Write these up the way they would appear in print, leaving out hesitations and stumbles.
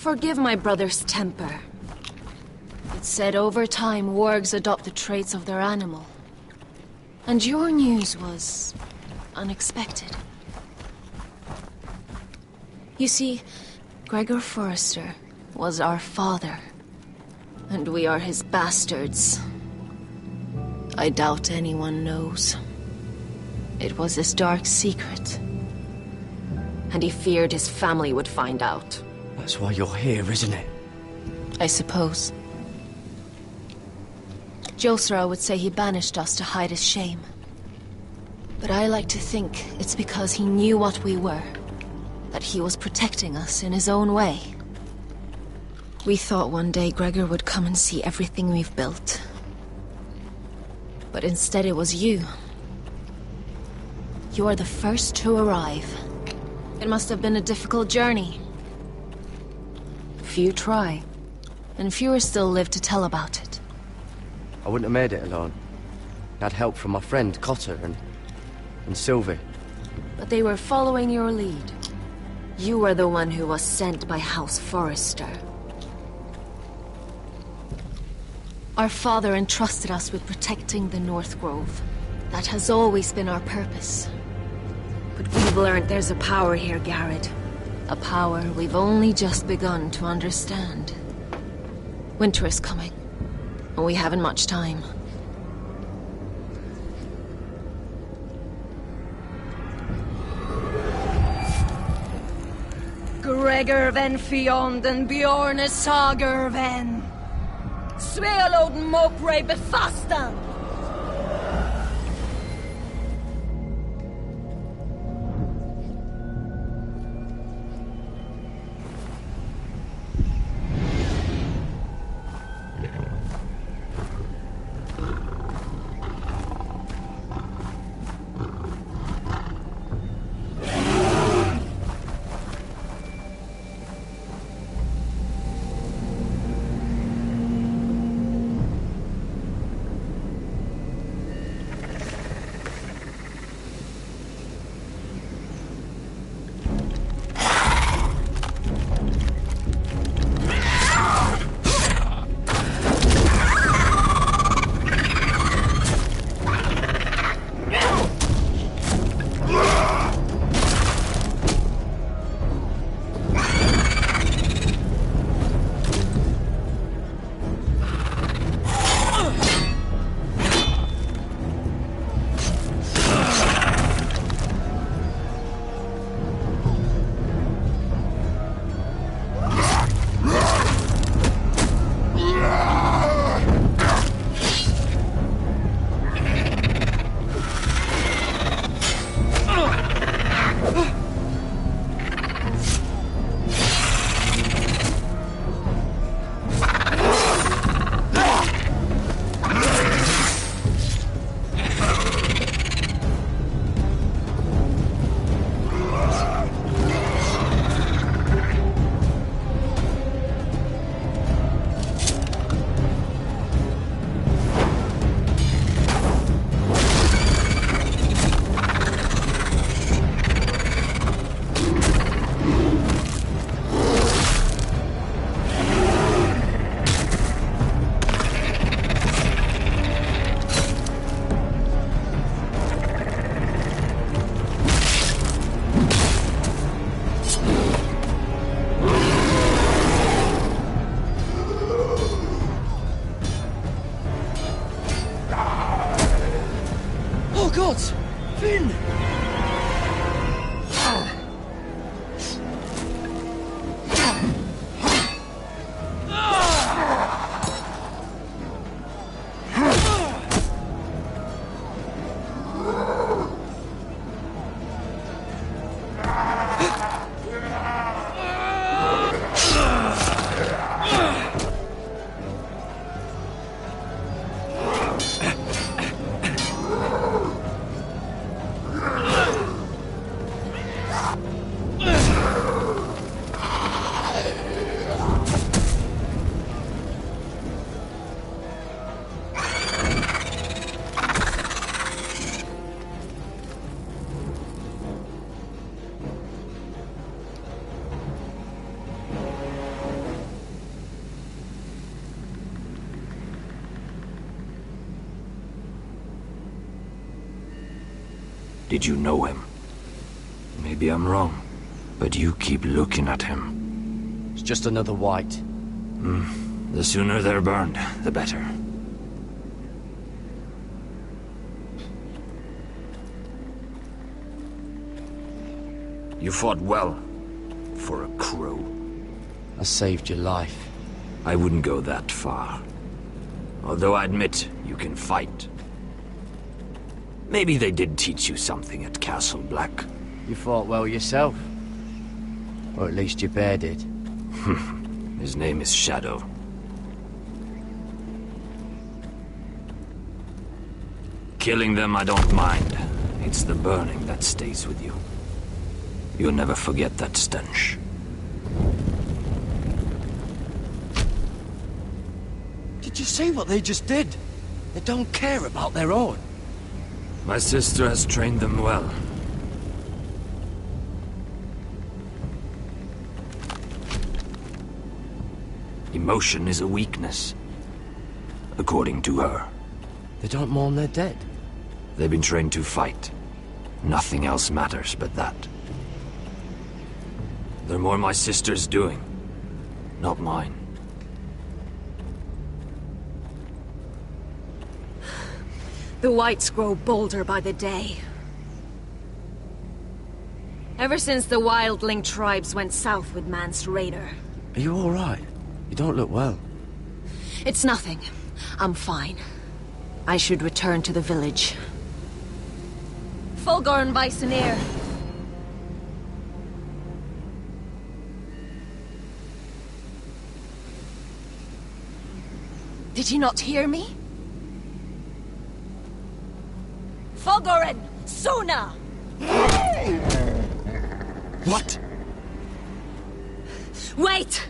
Forgive my brother's temper. It's said over time wargs adopt the traits of their animal. And your news was unexpected. You see, Gregor Forrester was our father, and we are his bastards. I doubt anyone knows. It was his dark secret, and he feared his family would find out. That's why you're here, isn't it? I suppose. Josra would say he banished us to hide his shame. But I like to think it's because he knew what we were, that he was protecting us in his own way. We thought one day Gregor would come and see everything we've built. But instead it was you. You are the first to arrive. It must have been a difficult journey. Few try, and fewer still live to tell about it. I wouldn't have made it alone. I had help from my friend Cotter and Sylvie. But they were following your lead. You were the one who was sent by House Forrester. Our father entrusted us with protecting the North Grove. That has always been our purpose. But we've learned there's a power here, Garrett. A power we've only just begun to understand. Winter is coming, and we haven't much time. Gregor ven Fionden Bjorne Sager ven Svealoden Mopre befastan. Did you know him? Maybe I'm wrong, but you keep looking at him. It's just another white. The sooner they're burned, the better. You fought well, for a crow. I saved your life. I wouldn't go that far. Although I admit, you can fight. Maybe they did teach you something at Castle Black. You fought well yourself. Or at least your bear did. His name is Shadow. Killing them I don't mind. It's the burning that stays with you. You'll never forget that stench. Did you see what they just did? They don't care about their own. My sister has trained them well. Emotion is a weakness, according to her. They don't mourn their dead. They've been trained to fight. Nothing else matters but that. They're more my sister's doing, not mine. The whites grow bolder by the day. Ever since the wildling tribes went south with Mance Raider. Are you all right? You don't look well. It's nothing. I'm fine. I should return to the village. Fulgorn Bisoneer. Did you not hear me? Fulgorn! Suna! What? Wait!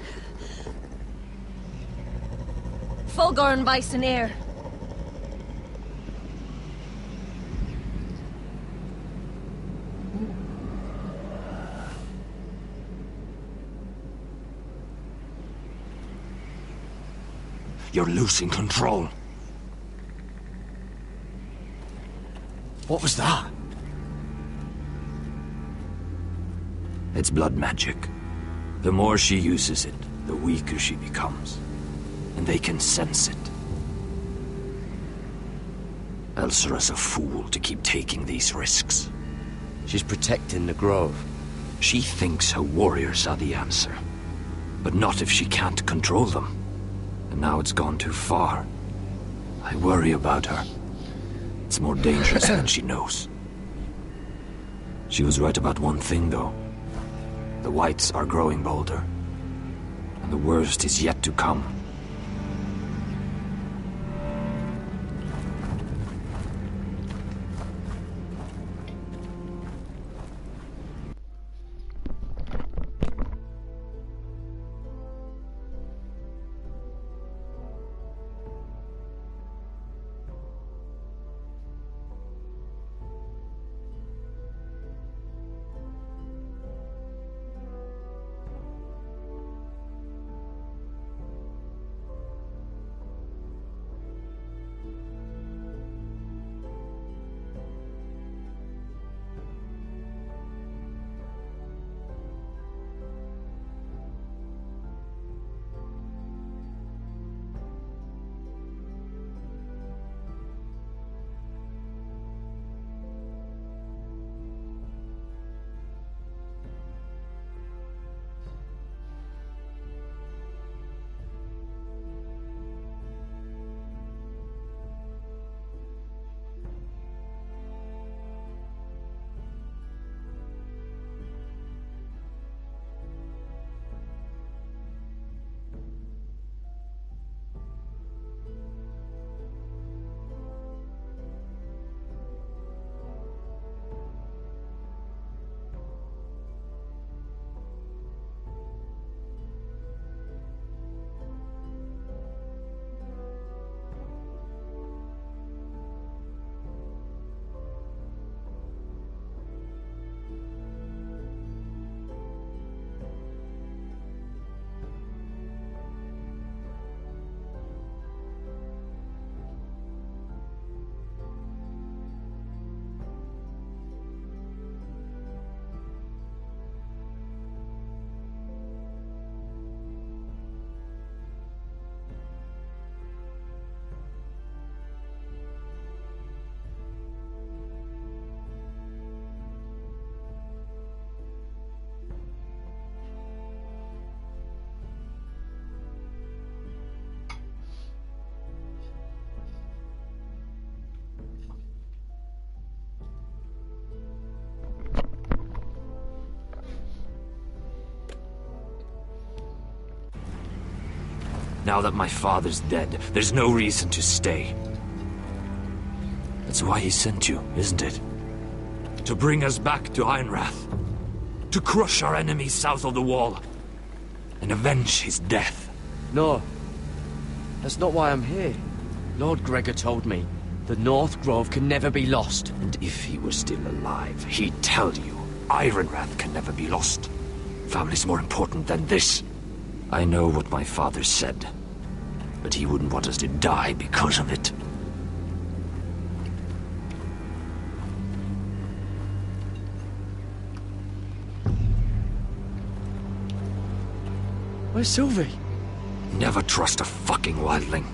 Fulgorn Bisoneer. You're losing control. What was that? It's blood magic. The more she uses it, the weaker she becomes. And they can sense it. Elsera's a fool to keep taking these risks. She's protecting the grove. She thinks her warriors are the answer. But not if she can't control them. And now it's gone too far. I worry about her. It's more dangerous than she knows. She was right about one thing, though. The whites are growing bolder. And the worst is yet to come. now that my father's dead, there's no reason to stay. That's why he sent you, isn't it? To bring us back to Ironrath. To crush our enemies south of the Wall. And avenge his death. No. That's not why I'm here. Lord Gregor told me the North Grove can never be lost. And if he were still alive, he'd tell you Ironrath can never be lost. Family's more important than this. I know what my father said, but he wouldn't want us to die because of it. Where's Sylvie? Never trust a fucking wildling.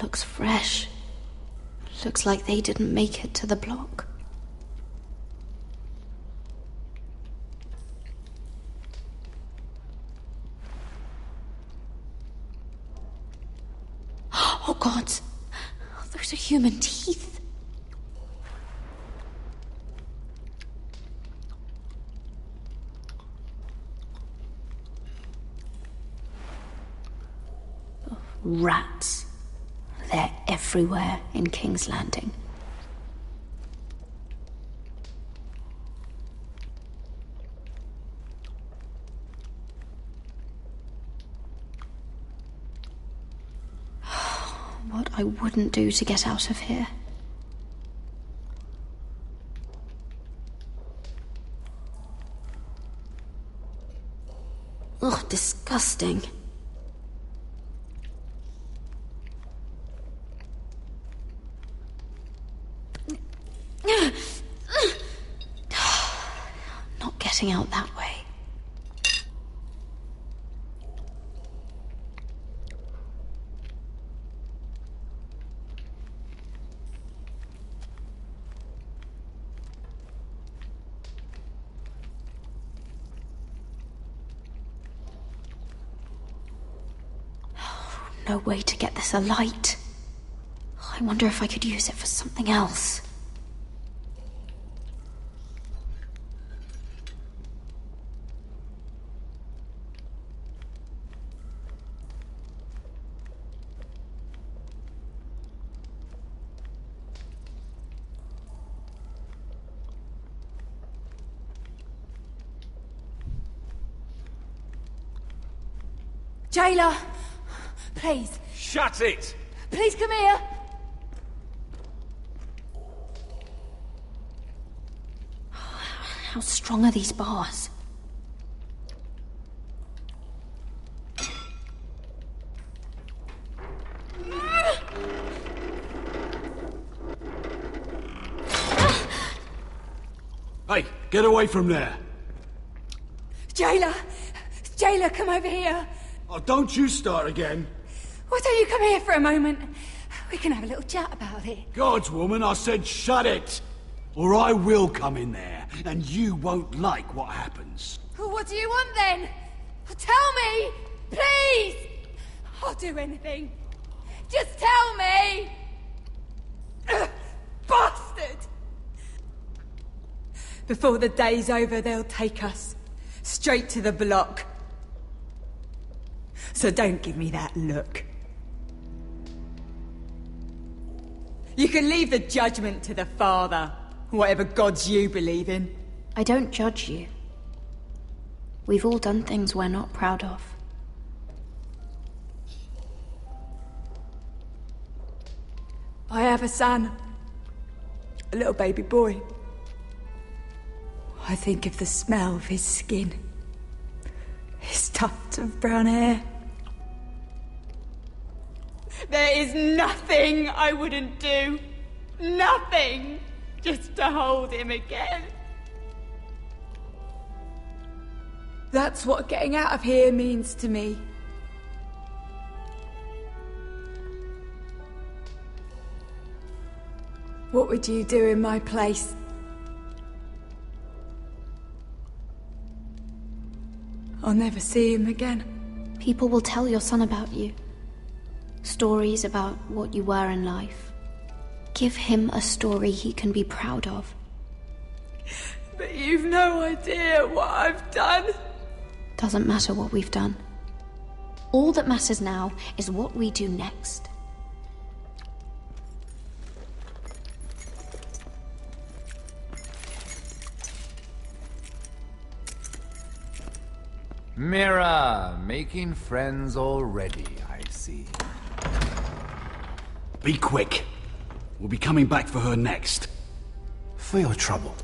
Looks fresh. Looks like they didn't make it to the block. Oh God! Those are human teeth. Rats. They're everywhere in King's Landing. What I wouldn't do to get out of here. Ugh, disgusting. Not getting out that way. No way to get this alight. I wonder if I could use it for something else. Jailer! Please. Shut it! Please come here! How strong are these bars? Hey, get away from there! Jailer! Jailer, come over here! Oh, don't you start again! Why don't you come here for a moment? We can have a little chat about it. God's woman, I said shut it! Or I will come in there, and you won't like what happens. Well, what do you want then? Tell me! Please! I'll do anything. Just tell me! Bastard! Before the day's over, they'll take us straight to the block. So don't give me that look. You can leave the judgment to the Father, whatever gods you believe in. I don't judge you. We've all done things we're not proud of. I have a son. A little baby boy. I think of the smell of his skin. His tuft of brown hair. There is nothing I wouldn't do. Nothing. Just to hold him again. That's what getting out of here means to me. What would you do in my place? I'll never see him again. People will tell your son about you. Stories about what you were in life. Give him a story he can be proud of. But you've no idea what I've done. Doesn't matter what we've done. All that matters now is what we do next. Mira, making friends already, I see. Be quick. We'll be coming back for her next. For your trouble.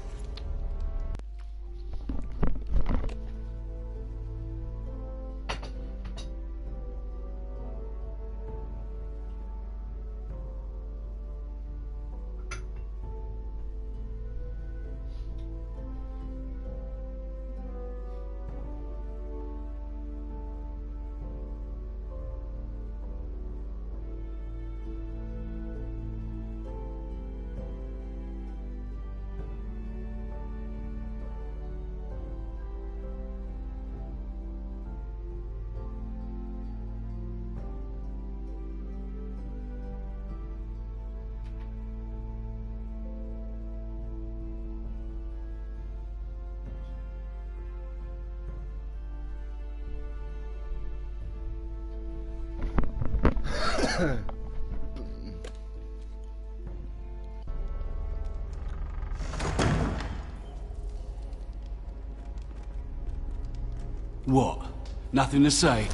What? Nothing to say?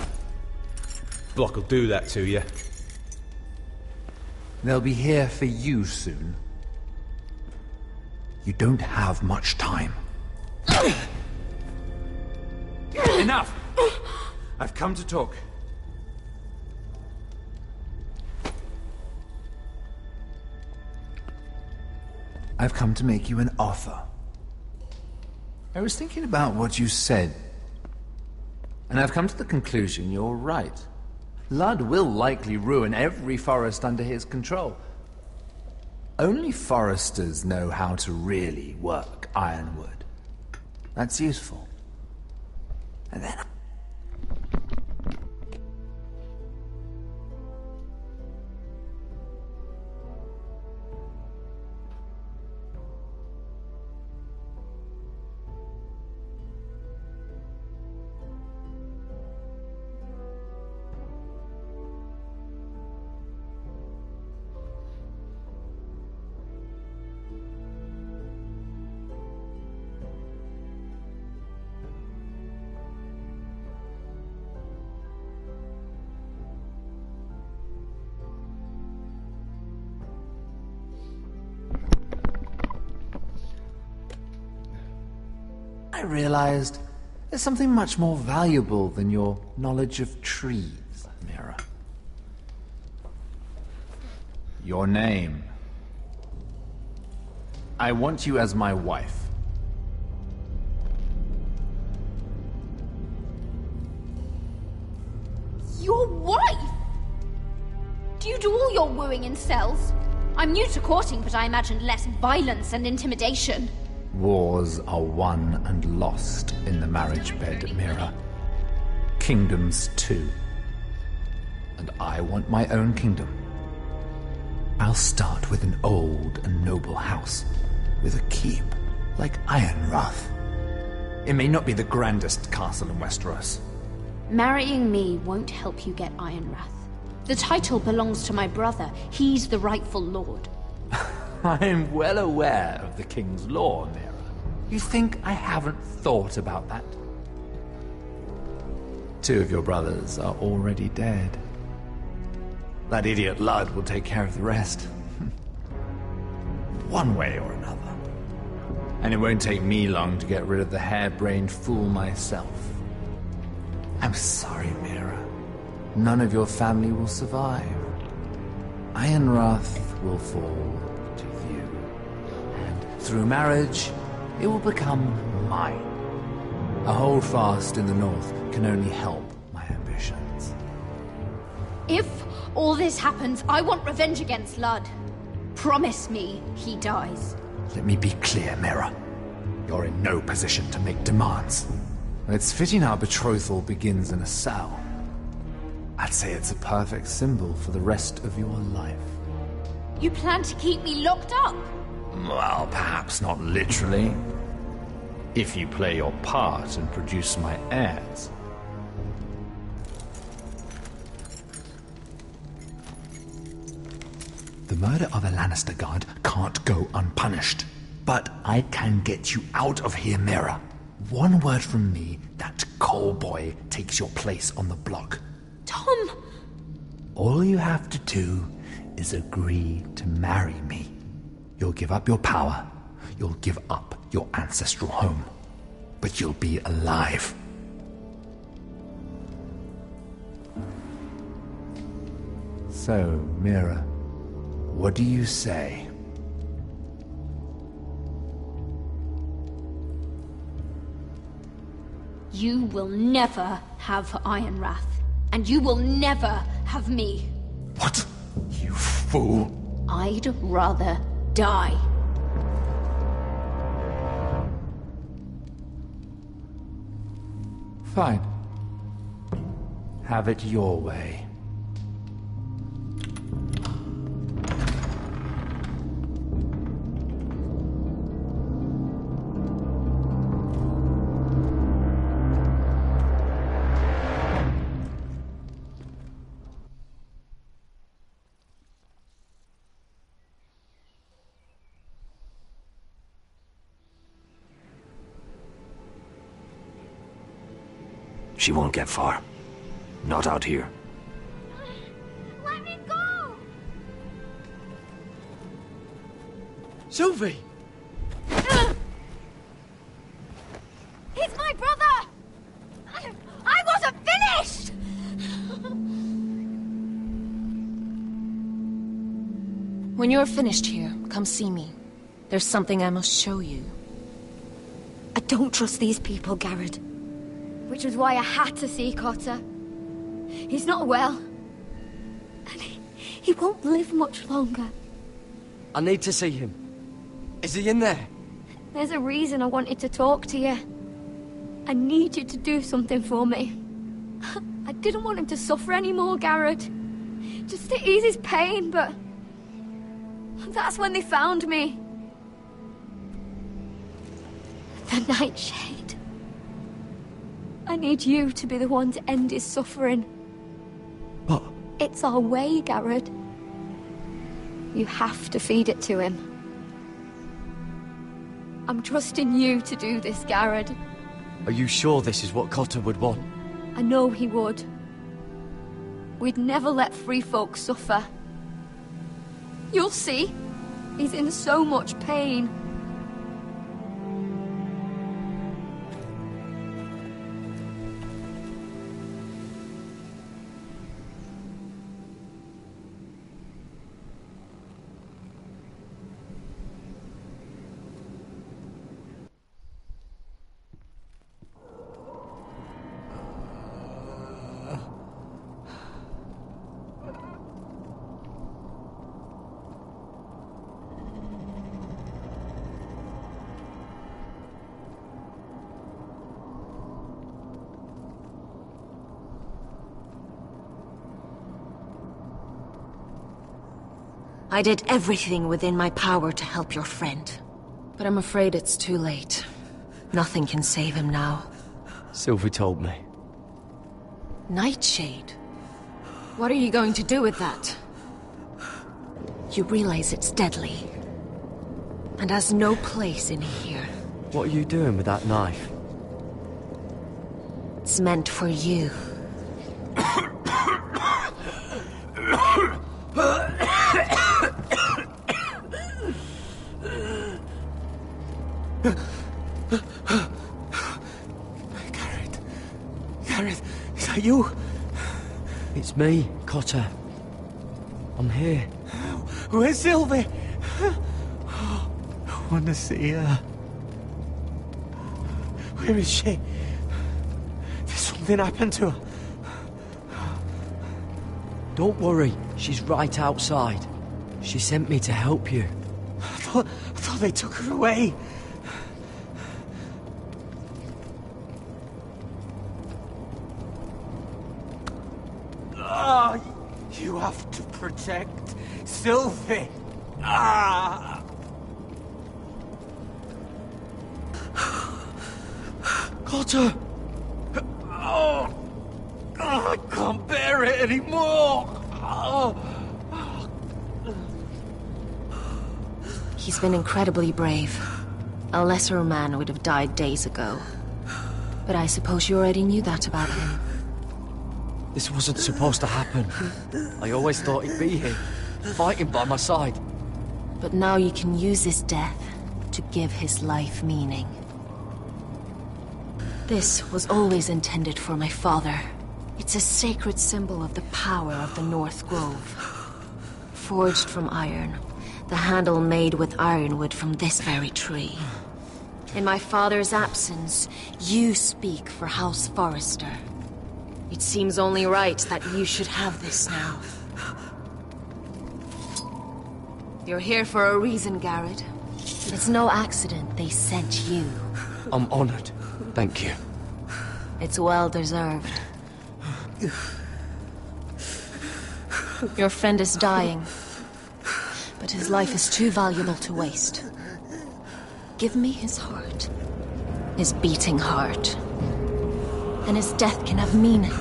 Block will do that to you. They'll be here for you soon. You don't have much time. Enough! I've come to talk. I've come to make you an offer. I was thinking about what you said, and I've come to the conclusion you're right. Ludd will likely ruin every forest under his control. Only foresters know how to really work ironwood. That's useful. And then... I realized there's something much more valuable than your knowledge of trees, Mira. Your name. I want you as my wife. Your wife? Do you do all your wooing in cells? I'm new to courting, but I imagined less violence and intimidation. Wars are won and lost in the marriage bed, Mira. Kingdoms, too. And I want my own kingdom. I'll start with an old and noble house, with a keep, like Ironrath. It may not be the grandest castle in Westeros. Marrying me won't help you get Ironrath. The title belongs to my brother. He's the rightful lord. I'm well aware of the king's law, Mira. You think I haven't thought about that? 2 of your brothers are already dead. That idiot Ludd will take care of the rest. One way or another. And it won't take me long to get rid of the harebrained fool myself. I'm sorry, Mira. None of your family will survive. Ironrath will fall to you. And through marriage, it will become mine. A holdfast in the north can only help my ambitions. If all this happens, I want revenge against Ludd. Promise me he dies. Let me be clear, Mira. You're in no position to make demands. It's fitting our betrothal begins in a cell. I'd say it's a perfect symbol for the rest of your life. You plan to keep me locked up? Well, perhaps not literally. If you play your part and produce my heirs. The murder of a Lannister guard can't go unpunished. But I can get you out of here, Mira. One word from me, that coal boy takes your place on the block. Tom! All you have to do is agree to marry me. You'll give up your power. You'll give up your ancestral home. But you'll be alive. So, Mira, what do you say? You will never have Ironrath. And you will never have me. What? You fool! I'd rather die. Fine. Have it your way. She won't get far. Not out here. Let me go! Sylvie! He's my brother! I wasn't finished! When you're finished here, come see me. There's something I must show you. I don't trust these people, Garrett. Which was why I had to see Cotter. He's not well. And he won't live much longer. I need to see him. Is he in there? There's a reason I wanted to talk to you. I need you to do something for me. I didn't want him to suffer anymore, Garrett. Just to ease his pain, but... that's when they found me. The Nightshade. I need you to be the one to end his suffering. But... it's our way, Garrett. You have to feed it to him. I'm trusting you to do this, Garrett. Are you sure this is what Cotter would want? I know he would. We'd never let free folk suffer. You'll see. He's in so much pain. I did everything within my power to help your friend. But I'm afraid it's too late. Nothing can save him now. Sylvie told me. Nightshade? What are you going to do with that? You realize it's deadly, and has no place in here. What are you doing with that knife? It's meant for you. Garrett, is that you? It's me, Cotter. I'm here. Where's Sylvie? I want to see her. Where is she? Did something happen to her? Don't worry, she's right outside. She sent me to help you. I thought they took her away. You have to protect Sylvie. Cotter! I can't bear it anymore. He's been incredibly brave. A lesser man would have died days ago. But I suppose you already knew that about him. This wasn't supposed to happen. I always thought he'd be here, fighting by my side. But now you can use his death to give his life meaning. This was always intended for my father. It's a sacred symbol of the power of the North Grove. Forged from iron, the handle made with ironwood from this very tree. In my father's absence, you speak for House Forrester. It seems only right that you should have this now. You're here for a reason, Garrett. It's no accident they sent you. I'm honored. Thank you. It's well deserved. Your friend is dying, but his life is too valuable to waste. Give me his heart. His beating heart. And his death can have meaning.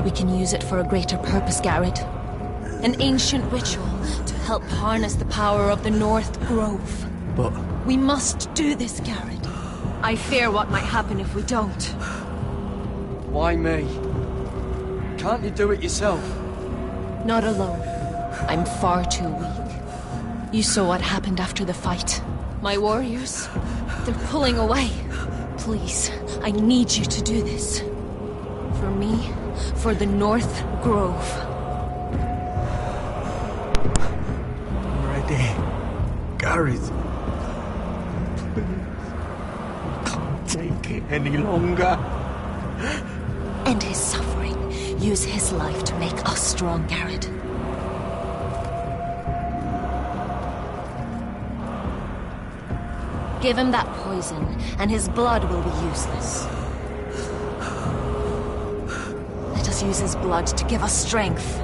We can use it for a greater purpose, Garrett. An ancient ritual to help harness the power of the North Grove. But... we must do this, Garrett. I fear what might happen if we don't. why me? Can't you do it yourself? Not alone. I'm far too weak. You saw what happened after the fight. My warriors, they're pulling away. Please, I need you to do this. For me, for the North Grove. I'm ready. Garrett. Please. Can't take it any longer. End his suffering. Use his life to make us strong, Garrett. Give him that poison, and his blood will be useless. Let us use his blood to give us strength.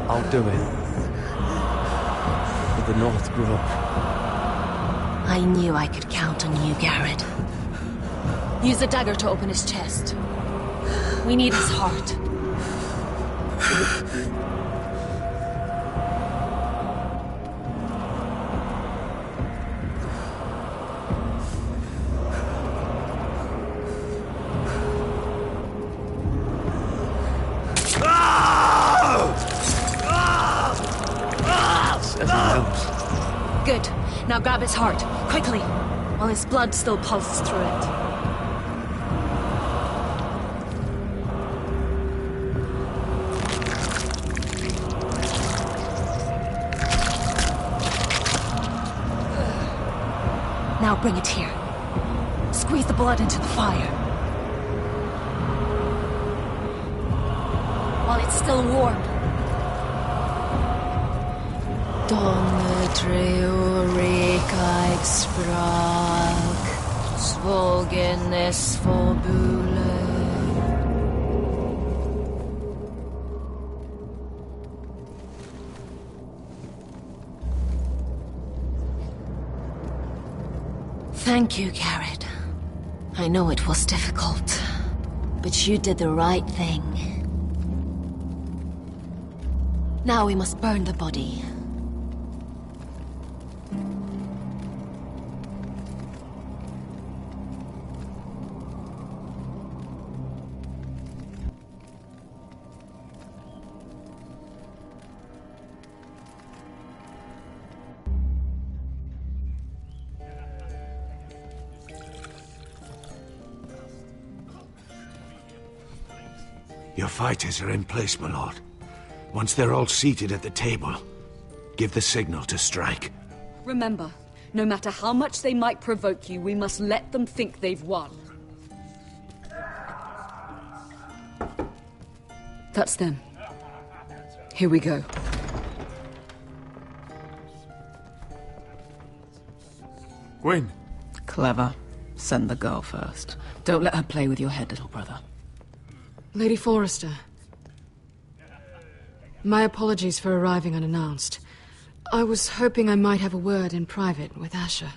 I'll do it. For the North Grove. I knew I could count on you, Garrett. Use the dagger to open his chest. We need his heart. Good. Now grab his heart, quickly, while his blood still pulses through it. Now bring it here. Squeeze the blood into the fire. While it's still warm. Rekaig sprak, svogenes forbule. Thank you, Garrett. I know it was difficult, but you did the right thing. Now we must burn the body. Your fighters are in place, my lord. Once they're all seated at the table, give the signal to strike. Remember, no matter how much they might provoke you, we must let them think they've won. That's them. Here we go. Gwyn. Clever. Send the girl first. Don't let her play with your head, little brother. Lady Forrester. My apologies for arriving unannounced. I was hoping I might have a word in private with Asher.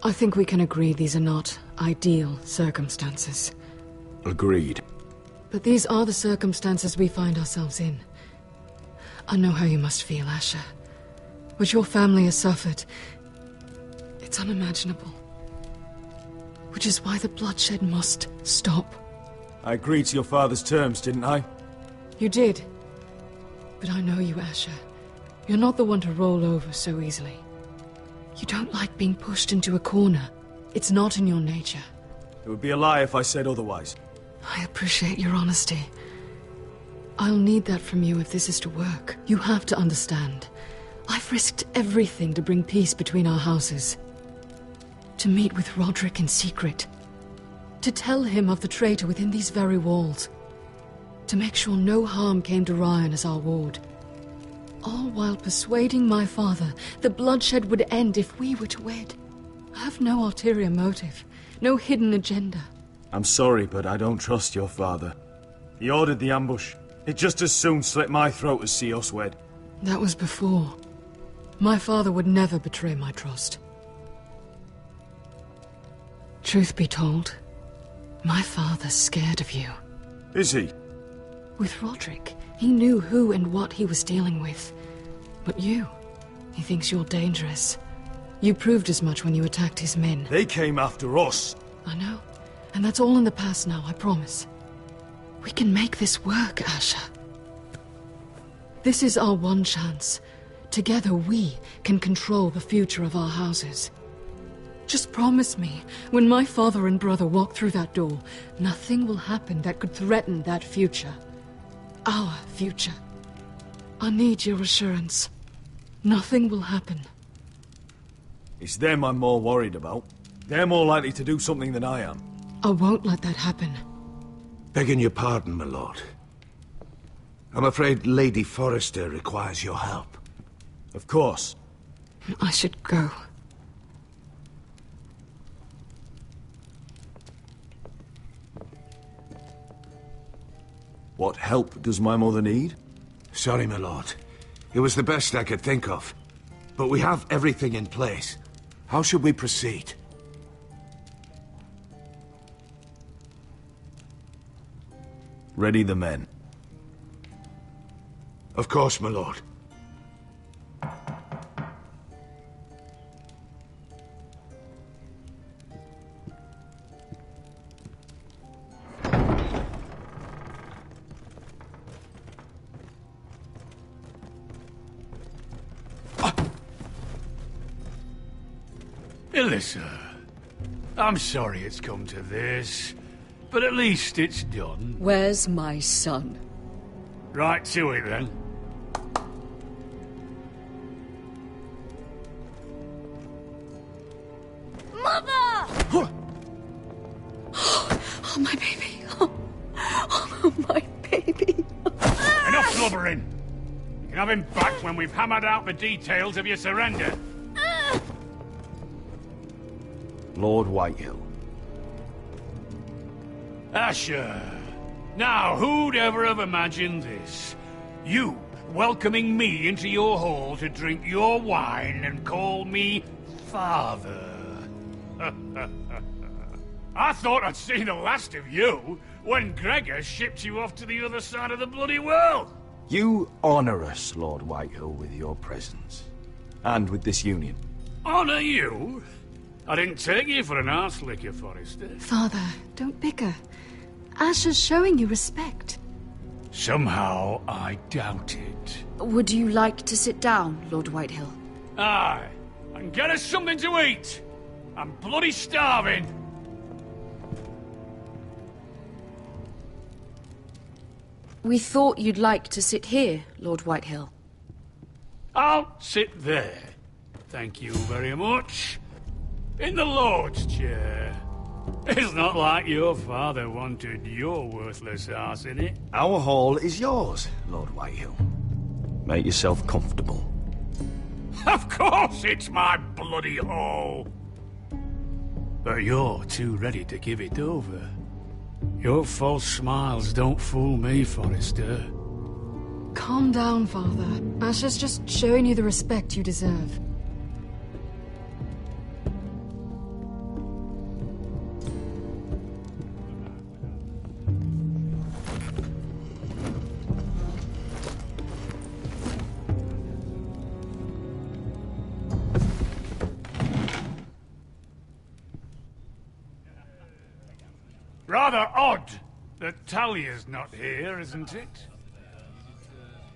I think we can agree these are not ideal circumstances. Agreed. But these are the circumstances we find ourselves in. I know how you must feel, Asher. What your family has suffered, it's unimaginable. Which is why the bloodshed must stop. I agreed to your father's terms, didn't I? You did. But I know you, Asher. You're not the one to roll over so easily. You don't like being pushed into a corner. It's not in your nature. It would be a lie if I said otherwise. I appreciate your honesty. I'll need that from you if this is to work. You have to understand. I've risked everything to bring peace between our houses. To meet with Roderick in secret. To tell him of the traitor within these very walls. To make sure no harm came to Ryan as our ward. All while persuading my father the bloodshed would end if we were to wed. I have no ulterior motive, no hidden agenda. I'm sorry, but I don't trust your father. He ordered the ambush. He'd just as soon slit my throat as see us wed. That was before. My father would never betray my trust. Truth be told, my father's scared of you. Is he? With Roderick, he knew who and what he was dealing with. But you, he thinks you're dangerous. You proved as much when you attacked his men. They came after us. I know. And that's all in the past now, I promise. We can make this work, Asher. This is our one chance. Together we can control the future of our houses. Just promise me, when my father and brother walk through that door, nothing will happen that could threaten that future. Our future. I need your assurance. Nothing will happen. It's them I'm more worried about. They're more likely to do something than I am. I won't let that happen. Begging your pardon, my lord. I'm afraid Lady Forrester requires your help. Of course. I should go. What help does my mother need? Sorry, my lord. It was the best I could think of. But we have everything in place. How should we proceed? Ready the men. Of course, my lord. Alyssa, I'm sorry it's come to this, but at least it's done. Where's my son? Right to it, then. Mother! Oh, my baby. Oh, my baby. Enough blubbering. You can have him back when we've hammered out the details of your surrender. Lord Whitehill. Asher. Now, who'd ever have imagined this? You welcoming me into your hall to drink your wine and call me father. I thought I'd seen the last of you when Gregor shipped you off to the other side of the bloody world. You honor us, Lord Whitehill, with your presence. And with this union. Honor you? I didn't take you for an arse licker, Forrester. Father, don't bicker. Asher's showing you respect. Somehow I doubt it. Would you like to sit down, Lord Whitehill? Aye, and get us something to eat. I'm bloody starving. We thought you'd like to sit here, Lord Whitehill. I'll sit there. Thank you very much. In the Lord's chair. It's not like your father wanted your worthless ass in it. Our hall is yours, Lord Whitehill. Make yourself comfortable. Of course it's my bloody hall. But you're too ready to give it over. Your false smiles don't fool me, Forrester. Calm down, Father. Asher's just showing you the respect you deserve. Rather odd that Talia's not here, isn't it?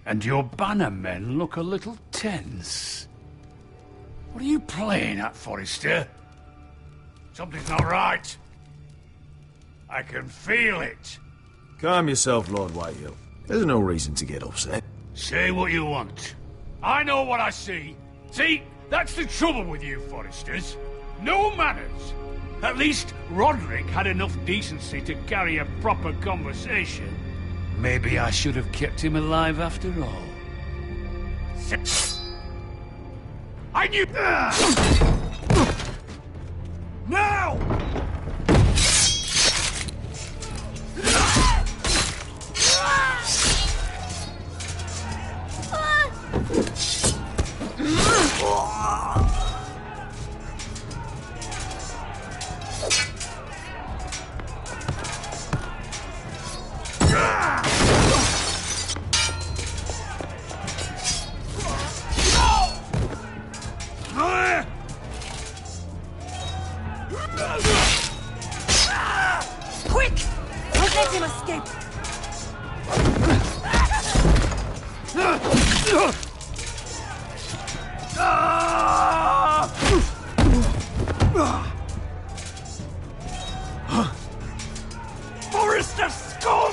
And your bannermen look a little tense. What are you playing at, Forrester? Something's not right. I can feel it. Calm yourself, Lord Whitehill. There's no reason to get upset. Say what you want. I know what I see. See, that's the trouble with you, Forresters. No manners. At least Roderick had enough decency to carry a proper conversation. Maybe I should have kept him alive after all. I knew... Now! Quick! Don't let him escape! Forrester scum!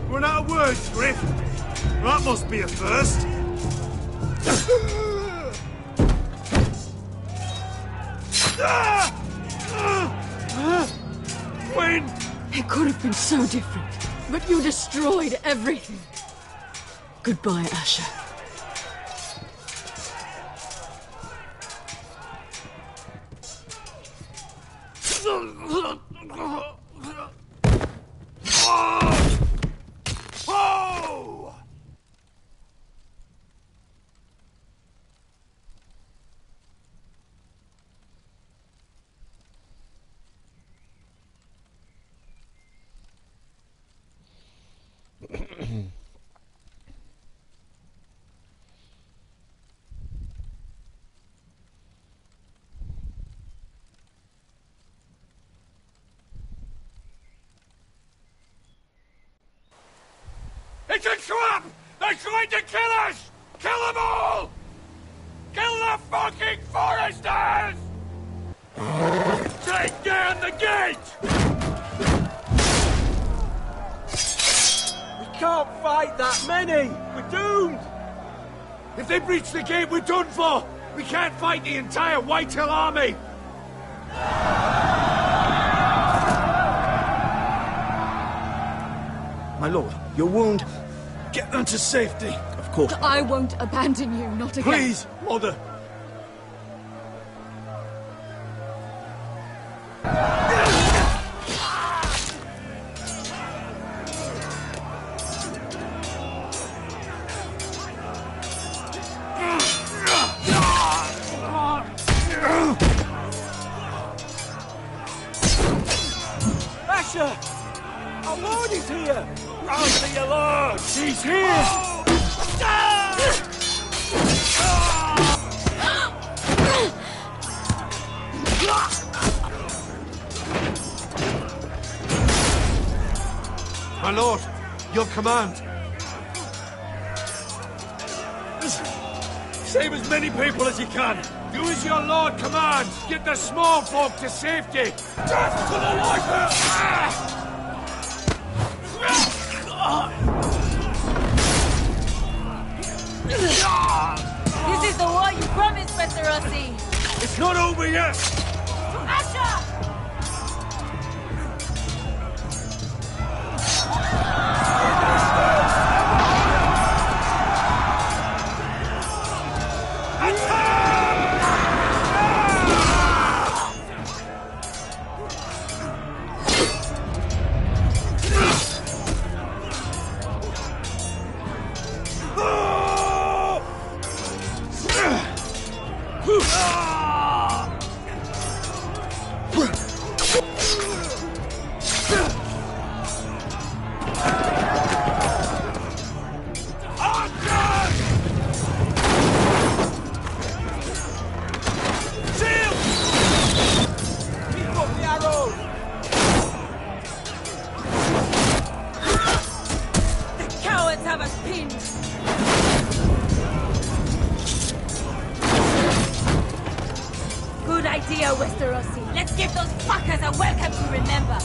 Run out of words, Griff. That must be a first. When? It could have been so different, but you destroyed everything. Goodbye, Asher. Oh! It's a trap! They're trying to kill us! Kill them all! Kill the fucking Foresters! Take down the gate! We can't fight that many. We're doomed. If they breach the gate, we're done for. We can't fight the entire Whitehill army. My lord, your wound. Get them to safety. Of course. I won't abandon you, not again. Please, Mother. here! Rally to your lord! He's here! My lord, your command. Save as many people as you can. Do as your lord commands. Get the small folk to safety. Death to the Viper! This is the war you promised, Mr. Rossi. It's not over yet. Asher! Let's give those fuckers a welcome to remember.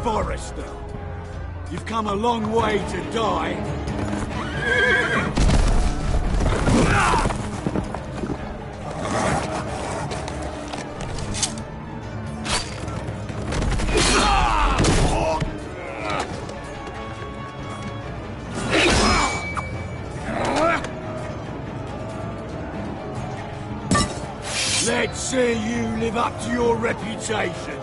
Forrester, you've come a long way to die. Let's see you live up to your reputation.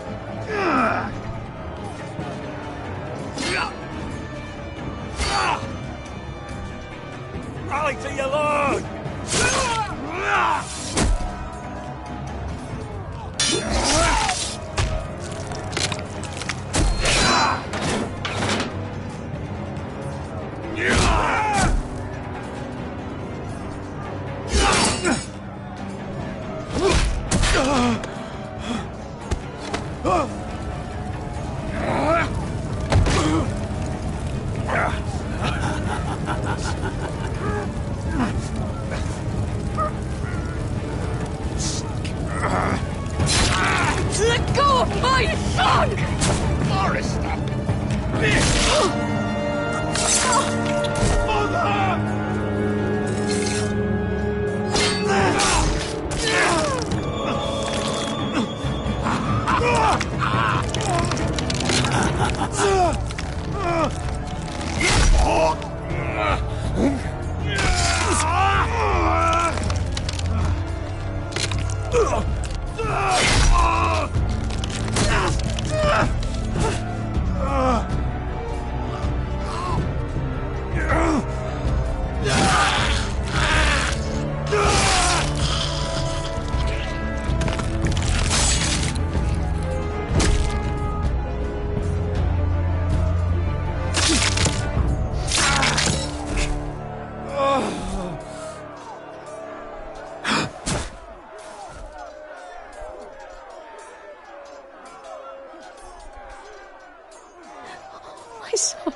Rally to your lord! Let go of my son! Forrester! My son.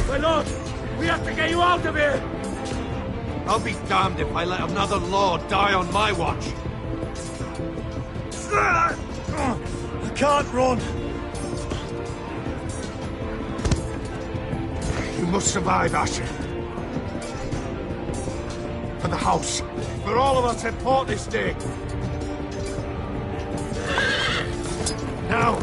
My lord, we have to get you out of here! I'll be damned if I let another lord die on my watch. I can't run. You must survive, Asher. For the house. For all of us at Port this day. Now!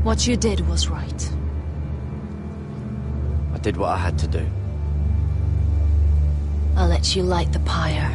What you did was right. I did what I had to do. I'll let you light the pyre.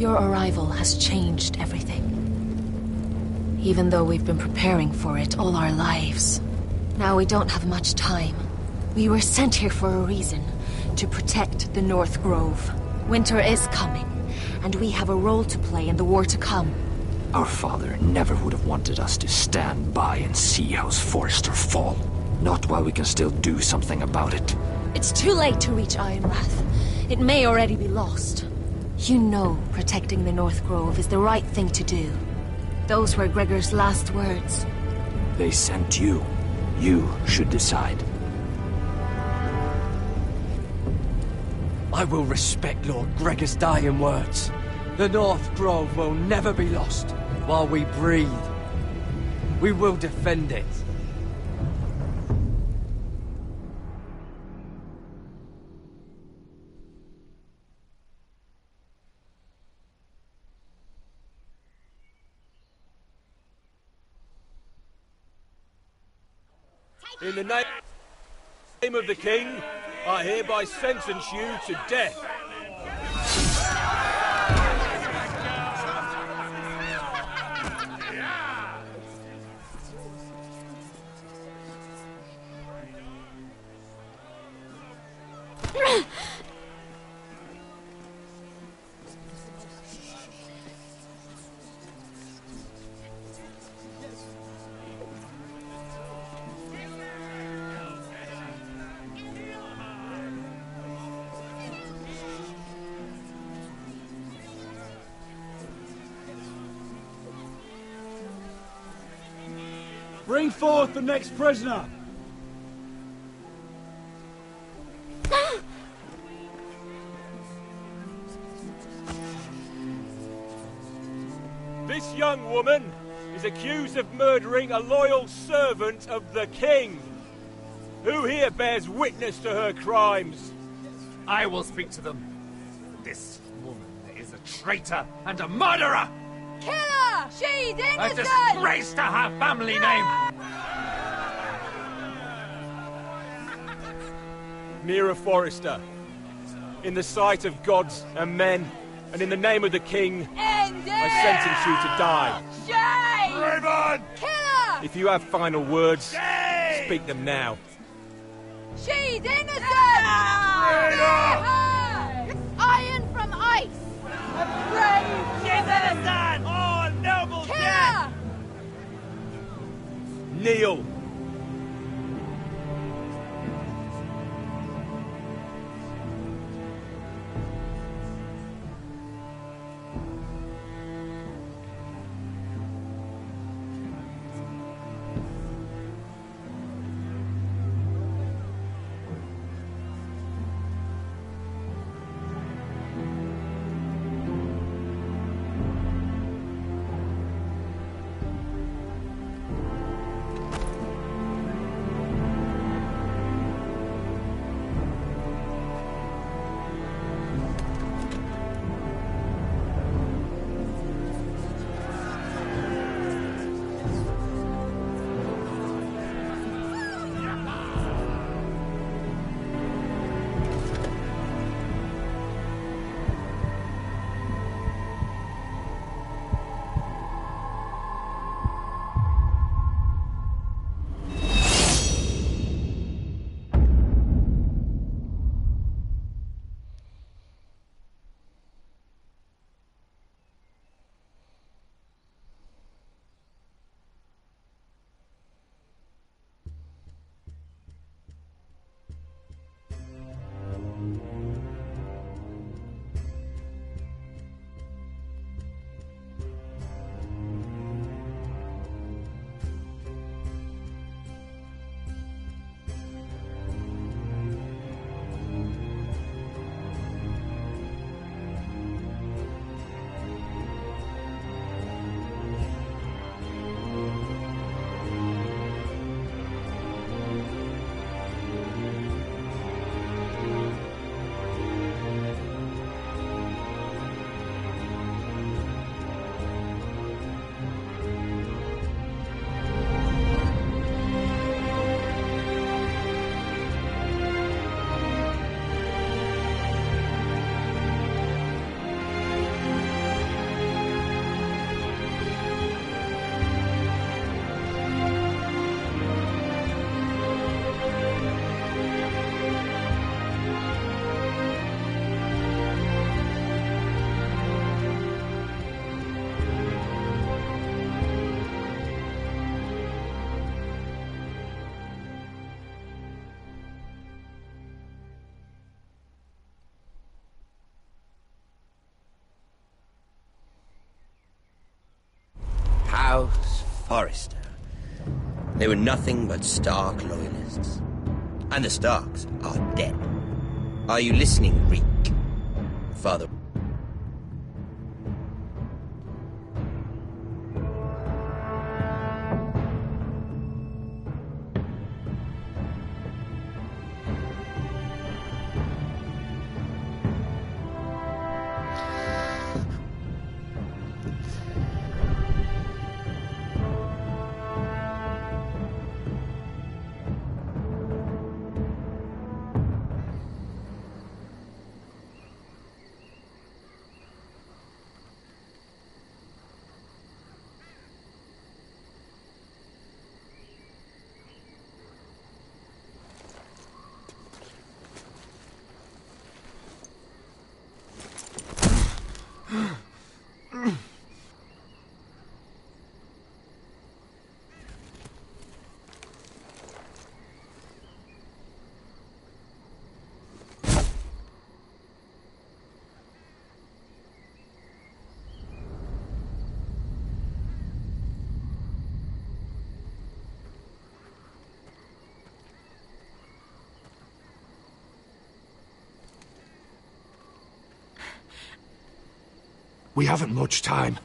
Your arrival has changed everything. Even though we've been preparing for it all our lives. Now we don't have much time. We were sent here for a reason. To protect the North Grove. Winter is coming, and we have a role to play in the war to come. Our father never would have wanted us to stand by and see House Forrester fall. Not while we can still do something about it. It's too late to reach Ironrath. It may already be lost. You know protecting the North Grove is the right thing to do. Those were Gregor's last words. They sent you. You should decide. I will respect Lord Gregor's dying words. The North Grove will never be lost while we breathe. We will defend it. In the name of the King, I hereby sentence you to death. Bring forth the next prisoner! This young woman is accused of murdering a loyal servant of the King. Who here bears witness to her crimes? I will speak to them. This woman is a traitor and a murderer! Kill her! She's innocent! A disgrace to her family name! Mira Forrester. In the sight of gods and men, and in the name of the king, I sentence you to die. Shame! Raven! Kill her! If you have final words, speak them now. She's innocent! Iron from ice! A brave! She's innocent! Oh, noble death! Kneel! House Forrester. They were nothing but Stark loyalists. And the Starks are dead. Are you listening, Reek? Father... We haven't much time.